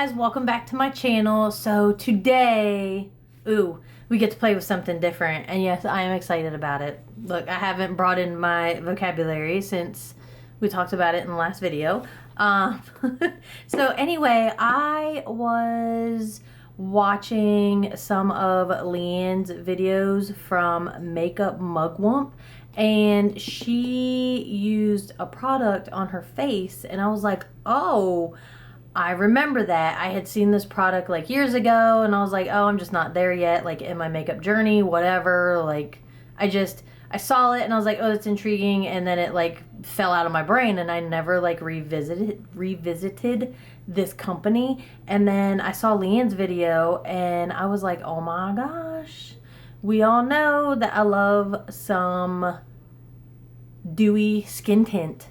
guys, welcome back to my channel. So today, we get to play with something different, and yes, I am excited about it. Look, I haven't brought in my vocabulary since we talked about it in the last video. So anyway, I was watching some of Leanne's videos from Makeup Mugwump, and she used a product on her face, and I was like, oh, I remember that. I had seen this product like years ago, and I was like, oh, I'm just not there yet, like in my makeup journey, whatever. Like, I saw it and I was like, oh, that's intriguing, and then it like fell out of my brain, and I never like revisited this company. And then I saw Leanne's video and I was like, oh my gosh, we all know that I love some dewy skin tint.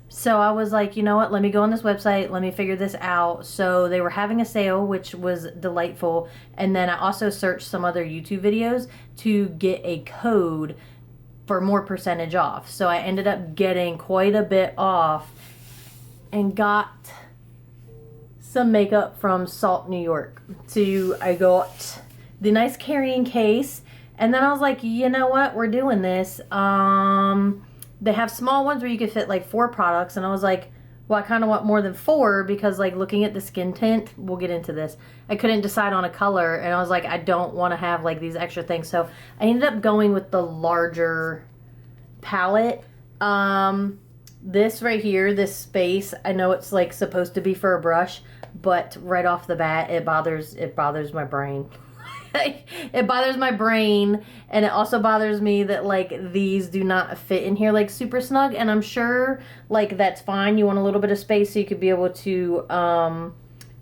So I was like, you know what, let me go on this website, let me figure this out. So they were having a sale, which was delightful. And then I also searched some other YouTube videos to get a code for more percentage off. So I ended up getting quite a bit off and got some makeup from Salt, New York. So I got the nice carrying case, and then I was like, you know what, we're doing this. They have small ones where you could fit like 4 products, and I was like, well, I kind of want more than 4 because like looking at the skin tint, we'll get into this, I couldn't decide on a color, and I was like, I don't want to have like these extra things. So I ended up going with the larger palette. This right here, this space, I know it's like supposed to be for a brush, but right off the bat, it bothers my brain. It bothers my brain, and it also bothers me that like these do not fit in here like super snug, and I'm sure like that's fine. You want a little bit of space so you could be able to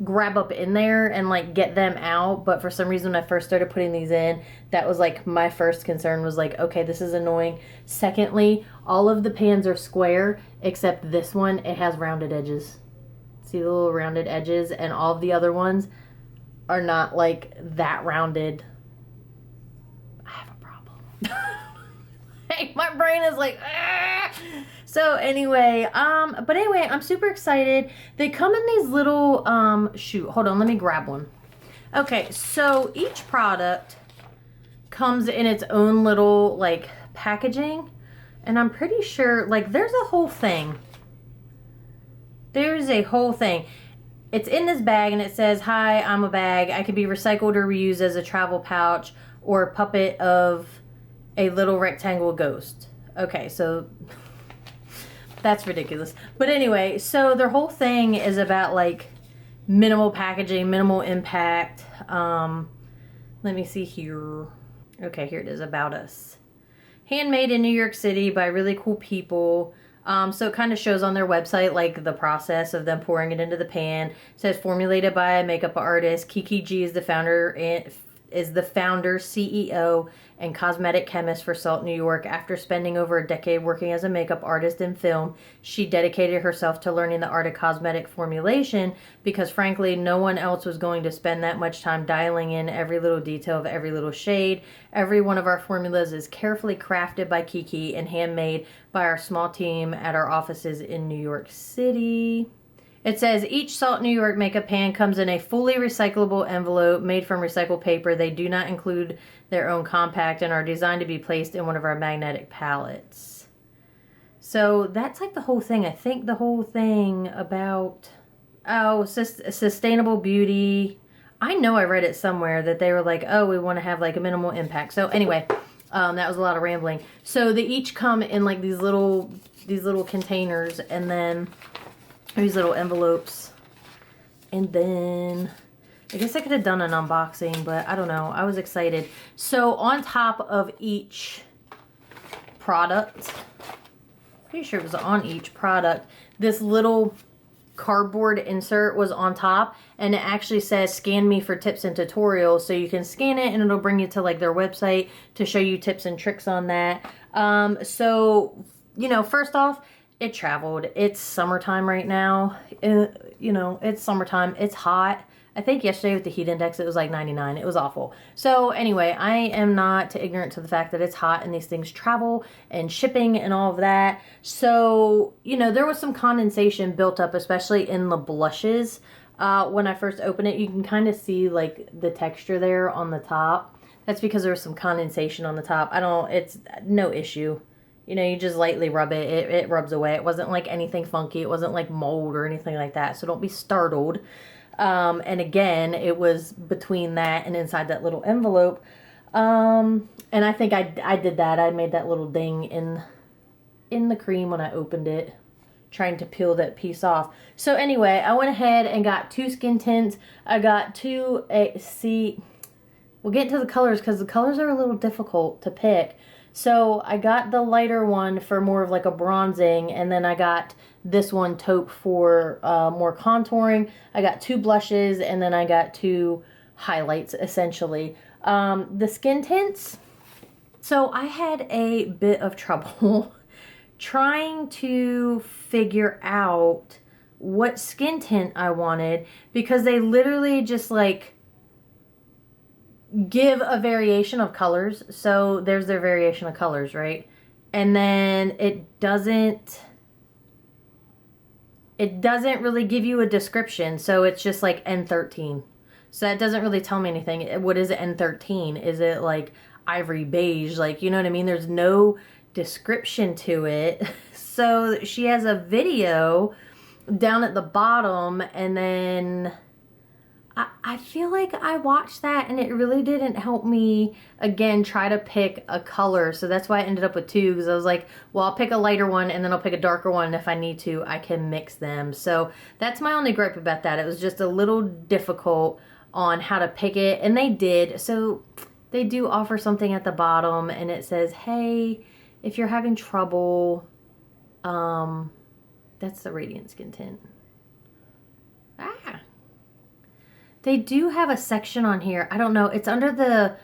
grab up in there and like get them out. But for some reason, when I first started putting these in, that was like my first concern, was like, okay, this is annoying. Secondly, all of the pans are square except this one, it has rounded edges. See the little rounded edges? And all of the other ones are not like that rounded. I have a problem. Hey, my brain is like, ah! So anyway, but anyway, I'm super excited. They come in these little, shoot, hold on, let me grab one. Okay, so each product comes in its own little like packaging, and I'm pretty sure like there's a whole thing. There's a whole thing. It's in this bag, and it says, hi, I'm a bag. I can be recycled or reused as a travel pouch or a puppet of a little rectangle ghost. Okay, so that's ridiculous. But anyway, so their whole thing is about like minimal packaging, minimal impact. Let me see here. Okay, here it is, about us. Handmade in New York City by really cool people. So it kind of shows on their website like the process of them pouring it into the pan. It says formulated by a makeup artist. Kiki G is the founder, CEO, and cosmetic chemist for Salt, New York. After spending over a decade working as a makeup artist in film, she dedicated herself to learning the art of cosmetic formulation because frankly, no one else was going to spend that much time dialing in every little detail of every little shade. Every one of our formulas is carefully crafted by Kiki and handmade by our small team at our offices in New York City. It says each Salt New York makeup pan comes in a fully recyclable envelope made from recycled paper. They do not include their own compact and are designed to be placed in one of our magnetic palettes. So that's like the whole thing. I think the whole thing about, sustainable beauty. I know I read it somewhere that they were like, oh, we want to have like a minimal impact. So anyway, that was a lot of rambling. So they each come in like these little containers, and then these little envelopes, and then I guess I could have done an unboxing, but I don't know. I was excited. So on top of each product, pretty sure it was on each product, this little cardboard insert was on top, and it actually says scan me for tips and tutorials. So you can scan it and it'll bring you to like their website to show you tips and tricks on that. So, you know, first off, it traveled. It's summertime right now. You know, it's summertime. It's hot. I think yesterday with the heat index, it was like 99. It was awful. So anyway, I am not ignorant to the fact that it's hot and these things travel and shipping and all of that. So, you know, there was some condensation built up, especially in the blushes. when I first open it, you can kind of see like the texture there on the top. That's because there was some condensation on the top. It's no issue. You know, you just lightly rub it. It rubs away. It wasn't like anything funky. It wasn't like mold or anything like that. So don't be startled. And again, it was between that and inside that little envelope. And I think I did that. I made that little ding in the cream when I opened it, trying to peel that piece off. So anyway, I went ahead and got 2 skin tints. I got 2, we'll get into the colors because the colors are a little difficult to pick. So I got the lighter one for more of like a bronzing, and then I got this one taupe for more contouring. I got 2 blushes, and then I got 2 highlights essentially. The skin tints, so I had a bit of trouble trying to figure out what skin tint I wanted, because they literally just like give a variation of colors. So there's their variation of colors, right? And then it doesn't really give you a description. So it's just like N13. So that doesn't really tell me anything. What is N13? Is it like ivory beige? Like, you know what I mean? There's no description to it. So she has a video down at the bottom, and then I feel like I watched that and it really didn't help me, again, try to pick a color. So that's why I ended up with 2, because I was like, well, I'll pick a lighter one and then I'll pick a darker one. And if I need to, I can mix them. So that's my only gripe about that. It was just a little difficult on how to pick it, and they did. So they do offer something at the bottom, and it says, hey, if you're having trouble, that's the Radiant Skin Tint. They do have a section on here. I don't know. It's under the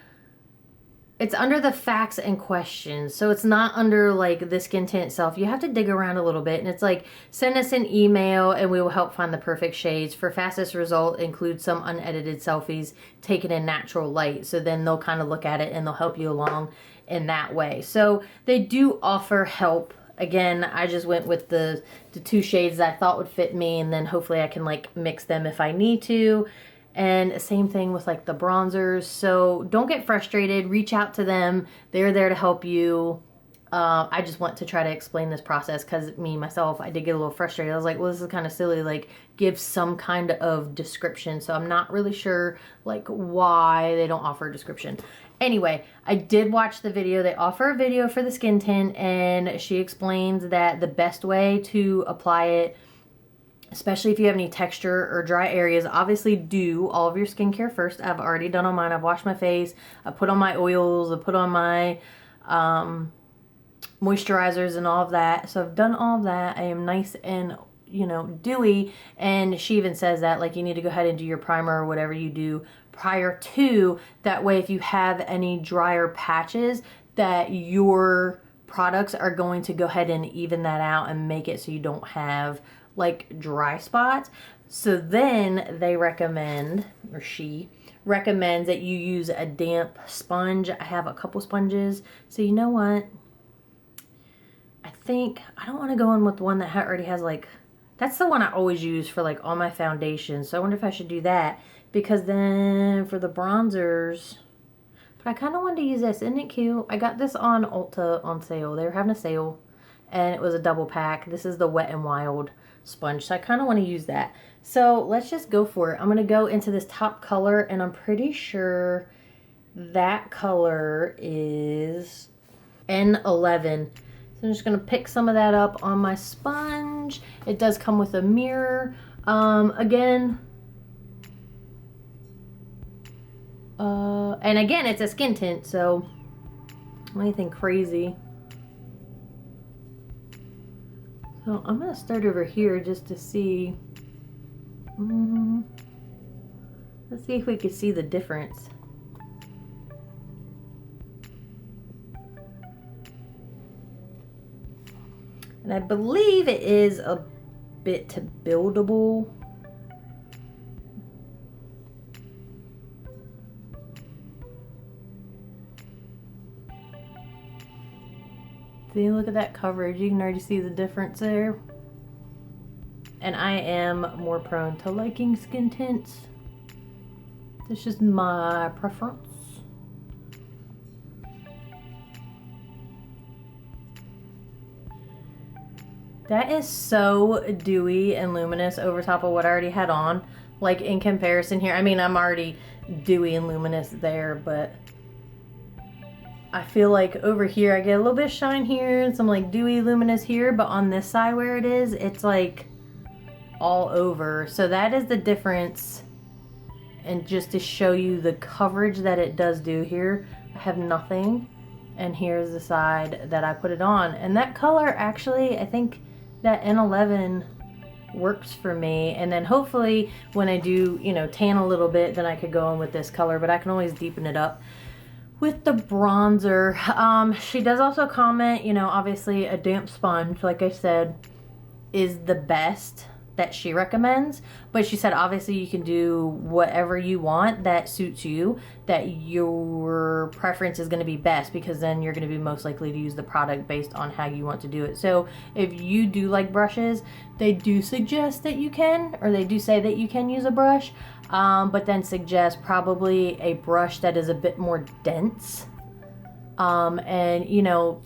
facts and questions. So it's not under like the skin tint itself. You have to dig around a little bit, and it's like, send us an email and we will help find the perfect shades. For fastest result, include some unedited selfies taken in natural light. So then they'll kind of look at it and they'll help you along in that way. So they do offer help. Again, I just went with the 2 shades that I thought would fit me, and then hopefully I can like mix them if I need to. And same thing with like the bronzers. So don't get frustrated. Reach out to them. They're there to help you. I just want to try to explain this process because myself, I did get a little frustrated. I was like, well, this is kind of silly. Like, give some kind of description. So I'm not really sure like why they don't offer a description. Anyway, I did watch the video. They offer a video for the skin tint, and she explains that the best way to apply it, especially if you have any texture or dry areas, obviously do all of your skincare first. I've already done on mine. I've washed my face. I put on my oils. I put on my moisturizers and all of that. So I've done all of that. I am nice and, you know, dewy. And she even says that, like, you need to go ahead and do your primer or whatever you do prior to. That way, if you have any drier patches, that your products are going to go ahead and even that out and make it so you don't have like dry spots. So then they recommend, or she recommends, that you use a damp sponge. I have a couple sponges. So you know what? I think I don't want to go in with one that already has like, that's the one I always use for like all my foundations. So I wonder if I should do that, because then for the bronzers, but I kind of wanted to use this. Isn't it cute? I got this on Ulta on sale. They were having a sale and it was a double pack. This is the Wet n Wild sponge, so I kind of want to use that. So let's just go for it. I'm going to go into this top color, and I'm pretty sure that color is N11. So I'm just going to pick some of that up on my sponge. It does come with a mirror. Again, and again, it's a skin tint, so anything crazy. So I'm going to start over here just to see. Let's see if we can see the difference. And I believe it is a bit buildable. See, look at that coverage. You can already see the difference there. and I am more prone to liking skin tints. It's just my preference. That is so dewy and luminous over top of what I already had on. Like in comparison here, I mean, I'm already dewy and luminous there, but I feel like over here I get a little bit of shine here and some like dewy luminous here, but on this side where it is, it's like all over. So that is the difference. And just to show you the coverage that it does do here, I have nothing, and here's the side that I put it on. And that color actually, I think that N11 works for me. And then hopefully when I do, you know, tan a little bit, then I could go in with this color, but I can always deepen it up with the bronzer. She does also comment, you know, obviously a damp sponge, like I said, is the best that she recommends, but she said obviously you can do whatever you want that suits you, that your preference is going to be best, because then you're going to be most likely to use the product based on how you want to do it. So if you do like brushes, they do suggest that you can, or they do say that you can use a brush, but then suggest probably a brush that is a bit more dense. And you know,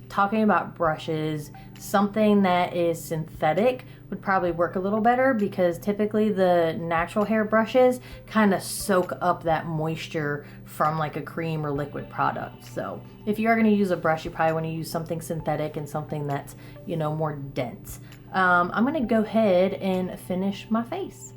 talking about brushes, something that is synthetic would probably work a little better, because typically the natural hair brushes kind of soak up that moisture from like a cream or liquid product. So if you are going to use a brush, you probably want to use something synthetic and something that's, you know, more dense. I'm going to go ahead and finish my face.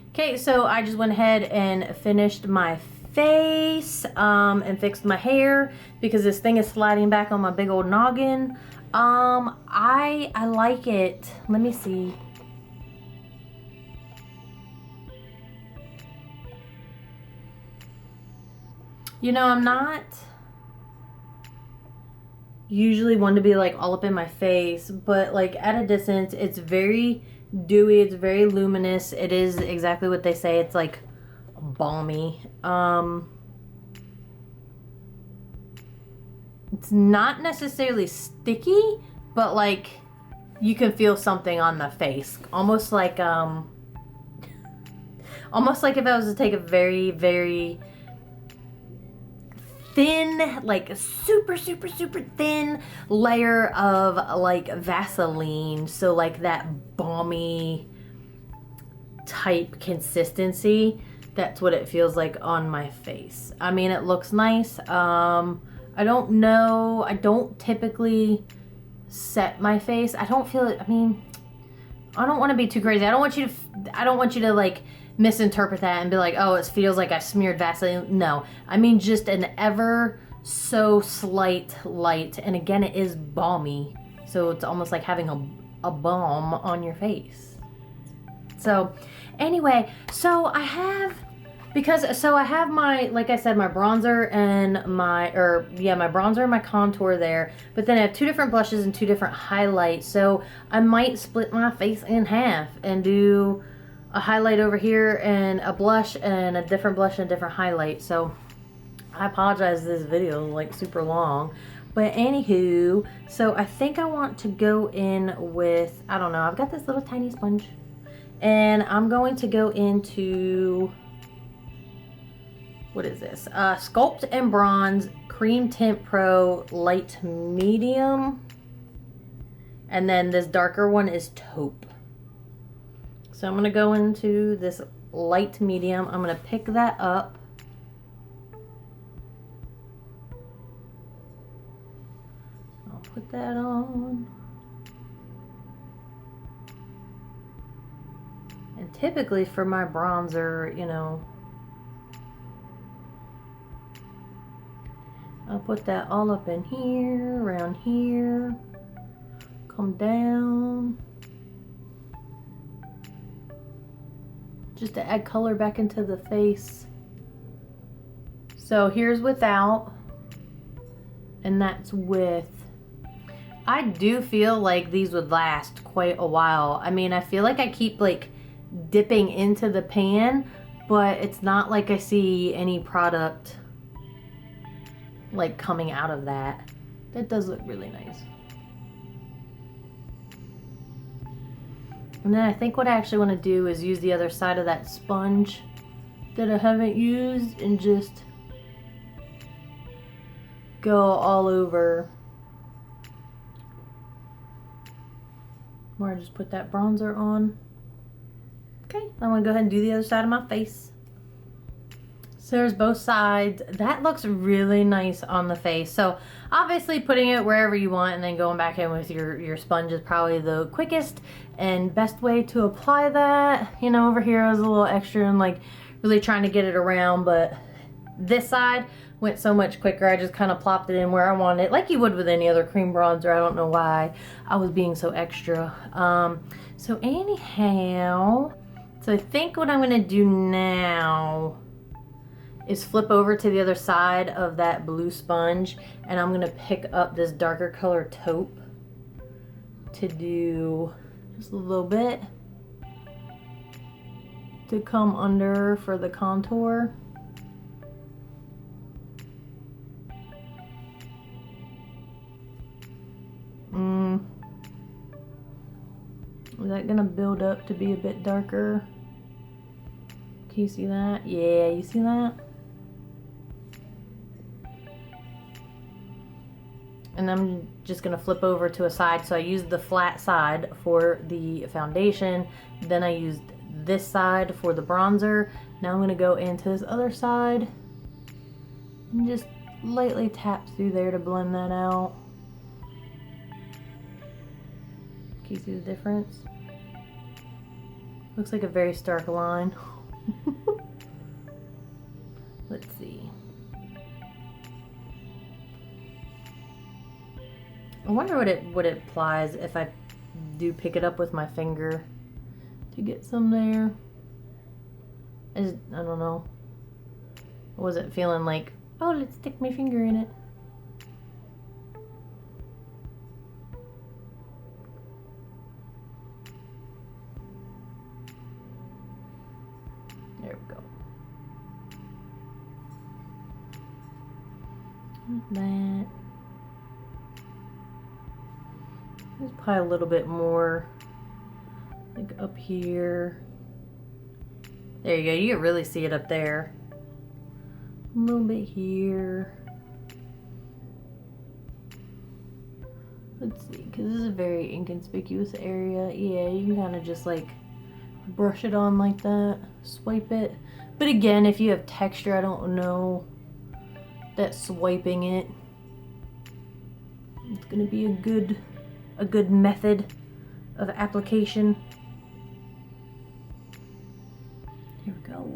Okay, so I just went ahead and finished my face and fixed my hair because this thing is sliding back on my big old noggin. I like it. Let me see. You know, I'm not usually one to be like all up in my face, but like at a distance, it's very dewy, it's very luminous. It is exactly what they say. It's like balmy. It's not necessarily sticky, but like you can feel something on the face. Almost like if I was to take a very, very thin, like super thin layer of like Vaseline. So like that balmy type consistency. That's what it feels like on my face. I mean, it looks nice. I don't know. I don't typically set my face. I don't feel it. I mean, I don't want to be too crazy. I don't want you to like misinterpret that and be like, oh, it feels like I smeared Vaseline. No, I mean just an ever so slight light. And again, it is balmy. So it's almost like having a balm on your face. So anyway, I have my, like I said, my bronzer and my bronzer and my contour there, but then I have two different blushes and two different highlights. So I might split my face in half and do a highlight over here and a blush and a different blush and a different highlight. So I apologize, this video is like super long, but anywho, so I think I want to go in with, I don't know, I've got this little tiny sponge and I'm going to go into, what is this? Sculpt and Bronze Cream Tint Pro Light Medium. And then this darker one is Taupe. So I'm going to go into this light medium. I'm going to pick that up. I'll put that on. And typically for my bronzer, you know, I'll put that all up in here, around here, come down, just to add color back into the face. So here's without, and that's with. I do feel like these would last quite a while. I mean, I feel like I keep like dipping into the pan, but it's not like I see any product like coming out of that. That does look really nice. And then I think what I actually want to do is use the other side of that sponge that I haven't used and just go all over where I just put that bronzer on. Okay, I'm gonna go ahead and do the other side of my face. So there's both sides. That looks really nice on the face. So obviously putting it wherever you want and then going back in with your sponge is probably the quickest and best way to apply that. You know, over here I was a little extra and like really trying to get it around, but this side went so much quicker. I just kind of plopped it in where I wanted it, like you would with any other cream bronzer. I don't know why I was being so extra. So anyhow, so I think what I'm gonna do now is flip over to the other side of that blue sponge, and I'm gonna pick up this darker color taupe to do just a little bit to come under for the contour. Is that gonna build up to be a bit darker? Can you see that? Yeah, you see that? And I'm just gonna flip over to a side. So I used the flat side for the foundation. Then I used this side for the bronzer. Now I'm gonna go into this other side and just lightly tap through there to blend that out. Can you see the difference? Looks like a very stark line. Let's see. I wonder what it applies if I do pick it up with my finger to get some there. I don't know. I wasn't feeling like, oh, let's stick my finger in it. There we go. Like that. There's probably a little bit more, like up here. There you go. You can really see it up there. A little bit here. Let's see, because this is a very inconspicuous area. Yeah, you can kind of just like brush it on like that, swipe it. But again, if you have texture, I don't know that swiping it, it's gonna be a good method of application. Here we go.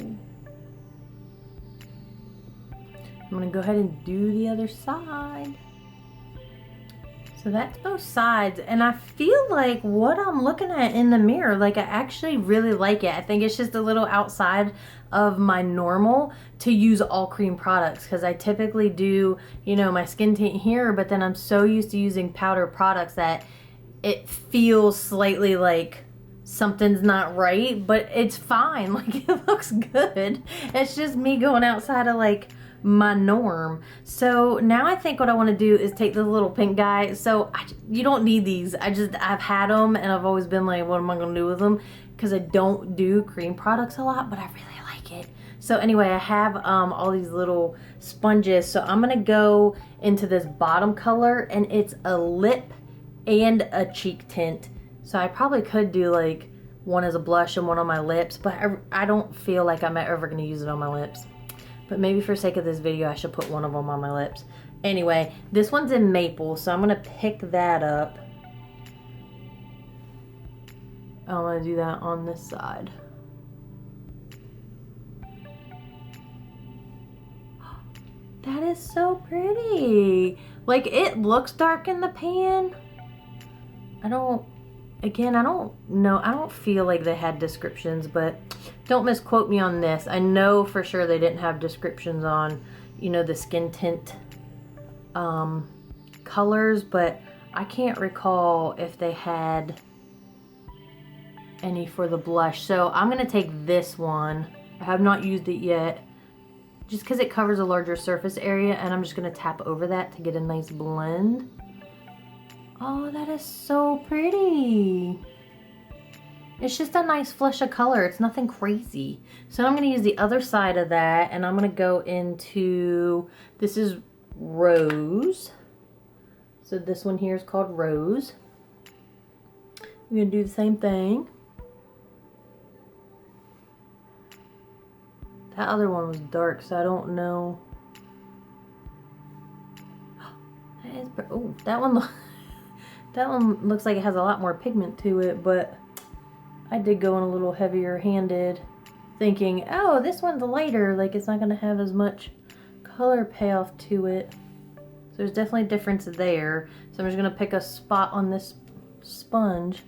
I'm gonna go ahead and do the other side. So that's both sides, and I feel like what I'm looking at in the mirror, like I actually really like it. I think it's just a little outside of my normal to use all cream products, because I typically do, you know, my skin tint here, but then I'm so used to using powder products that it feels slightly like something's not right, but it's fine. Like, it looks good. It's just me going outside of like my norm. So now I think what I want to do is take the little pink guy. So you don't need these. I've had them and I've always been like, what am I gonna do with them? Because I don't do cream products a lot, but I really like it. So anyway, I have all these little sponges. So I'm gonna go into this bottom color, and it's a lip and a cheek tint. So I probably could do like one as a blush and one on my lips, but I don't feel like I'm ever gonna use it on my lips. But maybe for sake of this video, I should put one of them on my lips. Anyway, this one's in maple, so I'm gonna pick that up. I'm gonna do that on this side. That is so pretty. Like, it looks dark in the pan. I don't know. I don't feel like they had descriptions, but don't misquote me on this. I know for sure they didn't have descriptions on, you know, the skin tint colors, but I can't recall if they had any for the blush. So I'm gonna take this one. I have not used it yet, just because it covers a larger surface area, and I'm just gonna tap over that to get a nice blend. Oh, that is so pretty. It's just a nice flush of color. It's nothing crazy. So I'm going to use the other side of that, and I'm going to go into, this is Rose. So this one here is called Rose. I'm going to do the same thing. That other one was dark, so I don't know. That is, oh, that one looks like it has a lot more pigment to it, but I did go in a little heavier handed, thinking, oh, this one's lighter, like it's not going to have as much color payoff to it. So there's definitely a difference there. So I'm just going to pick a spot on this sponge.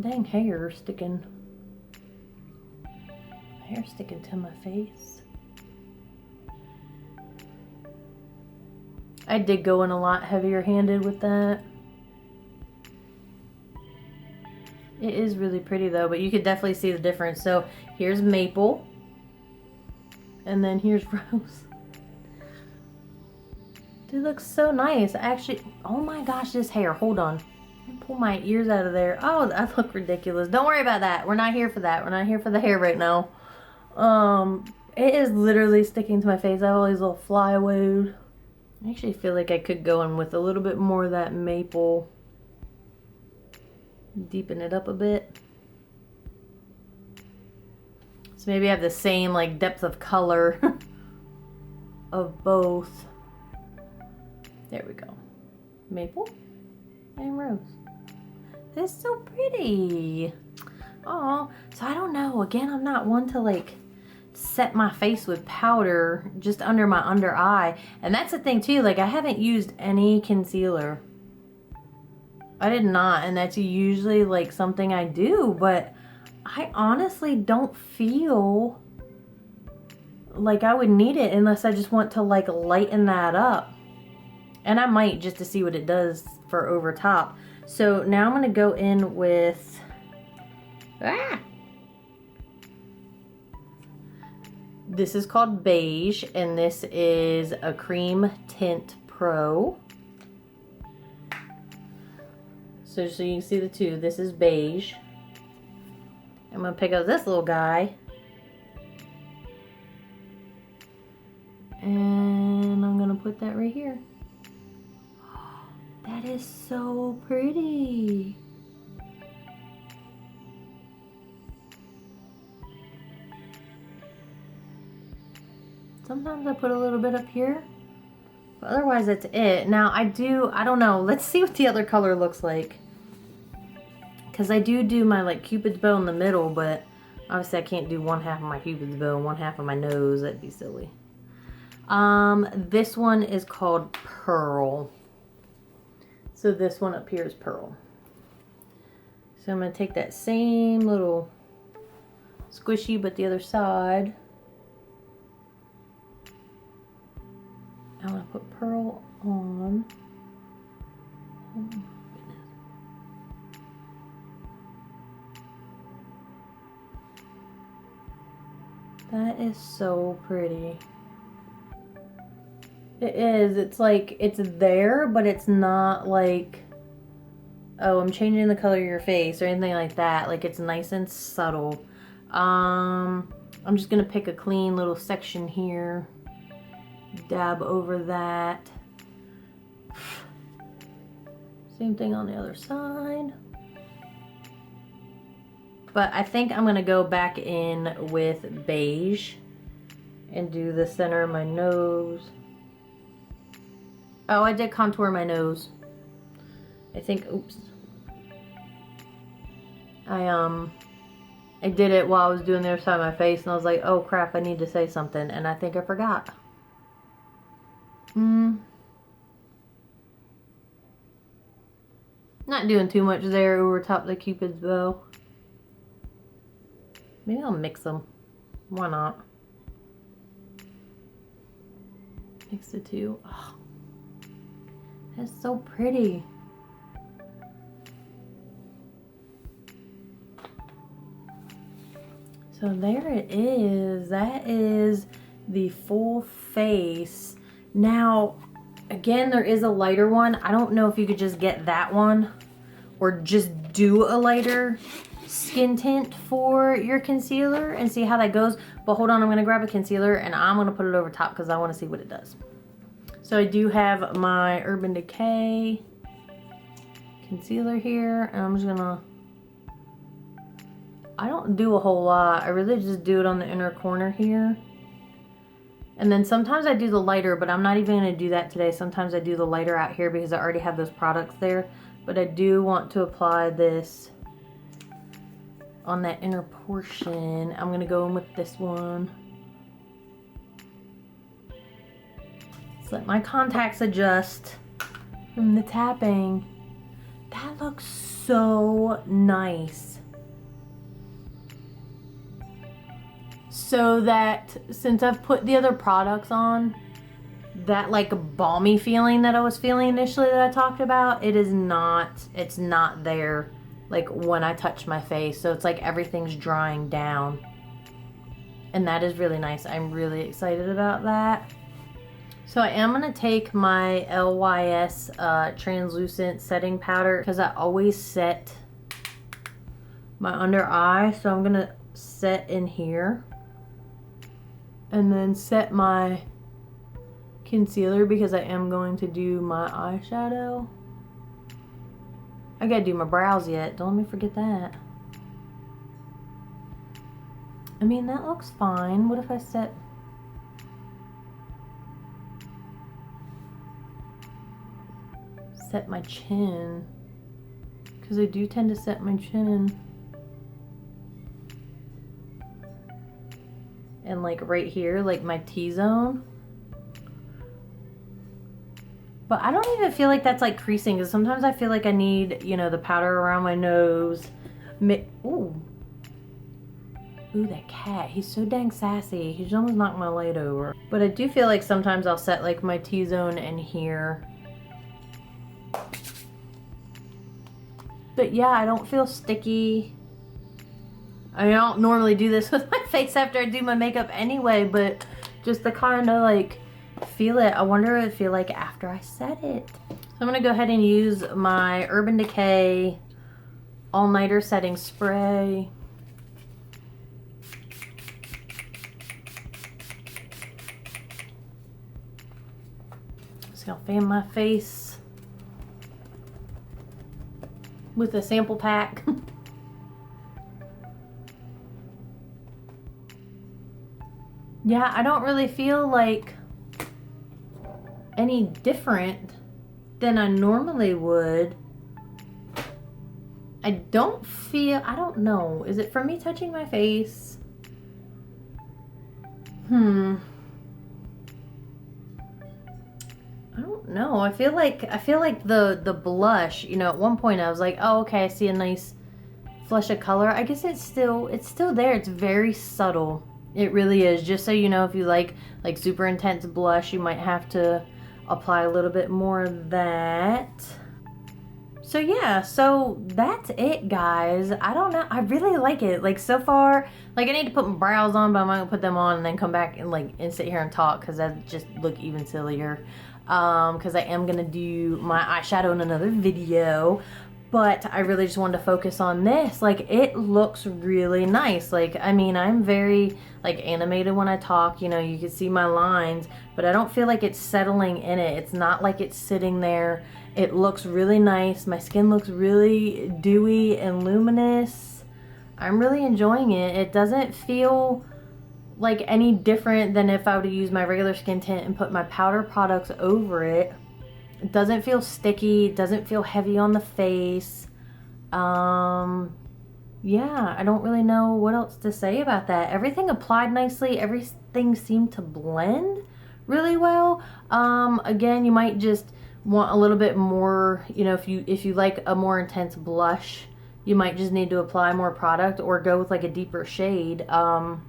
Dang hair sticking. Hair sticking to my face. I did go in a lot heavier handed with that. It is really pretty though, but you could definitely see the difference. So here's Maple, and then here's Rose. It looks so nice. Actually, oh my gosh, this hair. Hold on. Pull my ears out of there. Oh, I look ridiculous. Don't worry about that. We're not here for that. We're not here for the hair right now. It is literally sticking to my face. I have all these little flyaways. I actually feel like I could go in with a little bit more of that maple. Deepen it up a bit. So maybe I have the same like depth of color of both. There we go. Maple and Rose. That's so pretty. Oh, so I don't know. Again, I'm not one to like set my face with powder just under my under eye. And that's the thing too, like I haven't used any concealer. I did not, and that's usually like something I do, but I honestly don't feel like I would need it unless I just want to like lighten that up. And I might, just to see what it does for over top. So now I'm gonna go in with, this is called Beige, and this is a Cream Tint Pro. So you can see the two. This is Beige. I'm gonna pick up this little guy, and I'm gonna put that right here. That is so pretty. Sometimes I put a little bit up here, but otherwise that's it. Now I don't know, let's see what the other color looks like. Because I do my like Cupid's bow in the middle, but obviously I can't do one half of my Cupid's bow and one half of my nose. That'd be silly. This one is called Pearl. So this one up here is Pearl. So I'm going to take that same little squishy, but the other side. I'm going to put Pearl on. Oh my goodness. That is so pretty. It is. It's like, it's there, but it's not like, oh, I'm changing the color of your face or anything like that. Like, it's nice and subtle. I'm just gonna pick a clean little section here, dab over that. Same thing on the other side. But I think I'm gonna go back in with Beige and do the center of my nose. Oh, I did contour my nose. I think, oops. I did it while I was doing the other side of my face, and I was like, oh crap, I need to say something, and I think I forgot. Not doing too much there over top the Cupid's bow. Maybe I'll mix them. Why not? Mix the two. Oh, that's so pretty. So there it is. That is the full face. Now, again, there is a lighter one. I don't know if you could just get that one or just do a lighter skin tint for your concealer and see how that goes. But hold on, I'm gonna grab a concealer and I'm gonna put it over top because I want to see what it does. So I do have my Urban Decay concealer here, and I'm just gonna, I don't do a whole lot. I really just do it on the inner corner here. And then sometimes I do the lighter, but I'm not even gonna do that today. Sometimes I do the lighter out here because I already have those products there. But I do want to apply this on that inner portion. I'm gonna go in with this one. Let's let my contacts adjust from the tapping. That looks so nice. So that since I've put the other products on, that like balmy feeling that I was feeling initially that I talked about, it's not there like when I touch my face. So it's like everything's drying down. And that is really nice. I'm really excited about that. So I am going to take my LYS translucent setting powder because I always set my under eye. So I'm going to set in here and then set my concealer because I am going to do my eyeshadow. I gotta do my brows yet. Don't let me forget that. I mean, that looks fine. What if I set my chin? Because I do tend to set my chin. And like right here, like my T-zone. But I don't even feel like that's like creasing, because sometimes I feel like I need, you know, the powder around my nose. Ooh, that cat. He's so dang sassy. He's almost knocked my light over. But I do feel like sometimes I'll set like my T-zone in here. But yeah, I don't feel sticky. I don't normally do this with my face after I do my makeup anyway, but just to kind of like feel it. I wonder what it feel like after I set it. So I'm gonna go ahead and use my Urban Decay All Nighter Setting Spray. Just gonna fan my face with a sample pack. Yeah, I don't really feel like any different than I normally would. I don't know. Is it from me touching my face? I don't know. I feel like the blush, you know, at one point I was like, oh, okay, I see a nice flush of color. I guess it's still there. It's very subtle. It really is. Just so you know, if you like super intense blush, you might have to apply a little bit more of that. So yeah, so that's it, guys. I don't know. I really like it. Like so far, like I need to put my brows on, but I'm not gonna put them on and then come back and sit here and talk because that just look even sillier. Because I am gonna do my eyeshadow in another video. But I really just wanted to focus on this. Like, it looks really nice. Like, I mean, I'm very, like, animated when I talk. You know, you can see my lines. But I don't feel like it's settling in it. It's not like it's sitting there. It looks really nice. My skin looks really dewy and luminous. I'm really enjoying it. It doesn't feel like any different than if I would use my regular skin tint and put my powder products over it. It doesn't feel sticky. It doesn't feel heavy on the face. Yeah, I don't really know what else to say about that. Everything applied nicely. Everything seemed to blend really well. Again, you might just want a little bit more, you know, if you like a more intense blush, you might just need to apply more product or go with like a deeper shade. You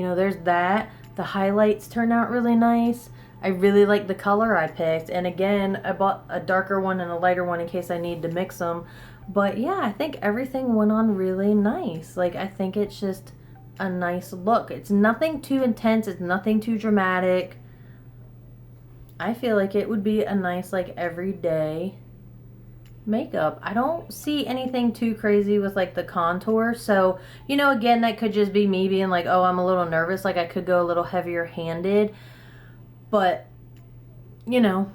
know, there's that. The highlights turn out really nice. I really like the color I picked, and again, I bought a darker one and a lighter one in case I need to mix them. But yeah, I think everything went on really nice. Like, I think it's just a nice look. It's nothing too intense. It's nothing too dramatic. I feel like it would be a nice, like, everyday makeup. I don't see anything too crazy with like the contour. So, you know, again, that could just be me being like, oh, I'm a little nervous. Like I could go a little heavier handed. But, you know,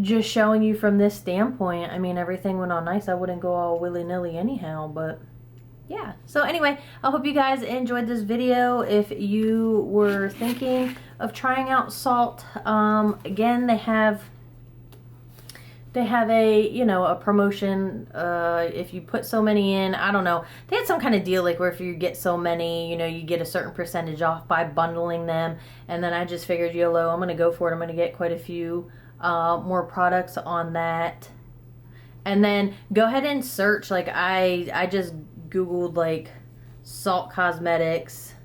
just showing you from this standpoint, I mean, everything went on nice. I wouldn't go all willy-nilly anyhow, but yeah. So anyway, I hope you guys enjoyed this video. If you were thinking of trying out salt, again, they have a, you know, a promotion. If you put so many in, I don't know, they had some kind of deal like where if you get so many, you know, you get a certain percentage off by bundling them. And then I just figured, YOLO, I'm gonna go for it. I'm gonna get quite a few more products on that. And then go ahead and search. Like I just googled like salt cosmetics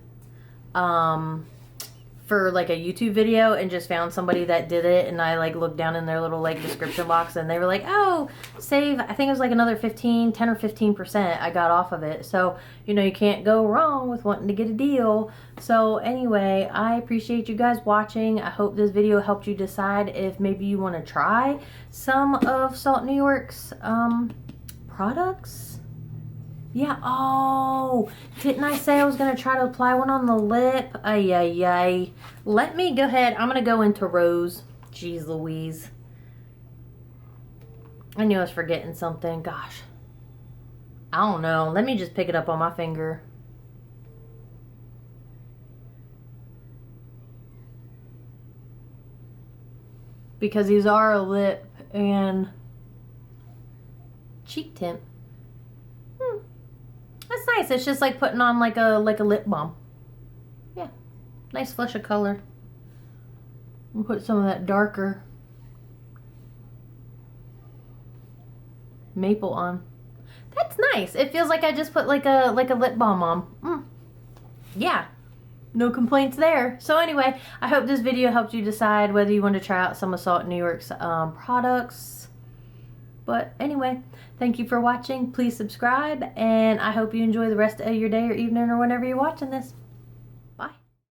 for like a YouTube video and just found somebody that did it, and I like looked down in their little like description box and they were like, oh, save, I think it was like another 10 or 15% I got off of it. So, you know, you can't go wrong with wanting to get a deal. So anyway, I appreciate you guys watching. I hope this video helped you decide if maybe you want to try some of Salt New York's products. Yeah, oh, didn't I say I was going to try to apply one on the lip? Ay, ay, ay. Let me go ahead. I'm going to go into Rose. Jeez Louise. I knew I was forgetting something. Gosh. I don't know. Let me just pick it up on my finger. Because these are a lip and cheek tint. That's nice. It's just like putting on like a lip balm. Yeah. Nice flush of color. We'll put some of that darker maple on. That's nice. It feels like I just put like a lip balm on. Yeah. No complaints there. So anyway, I hope this video helped you decide whether you want to try out some of Salt New York's products. But anyway, thank you for watching. Please subscribe, and I hope you enjoy the rest of your day or evening or whenever you're watching this.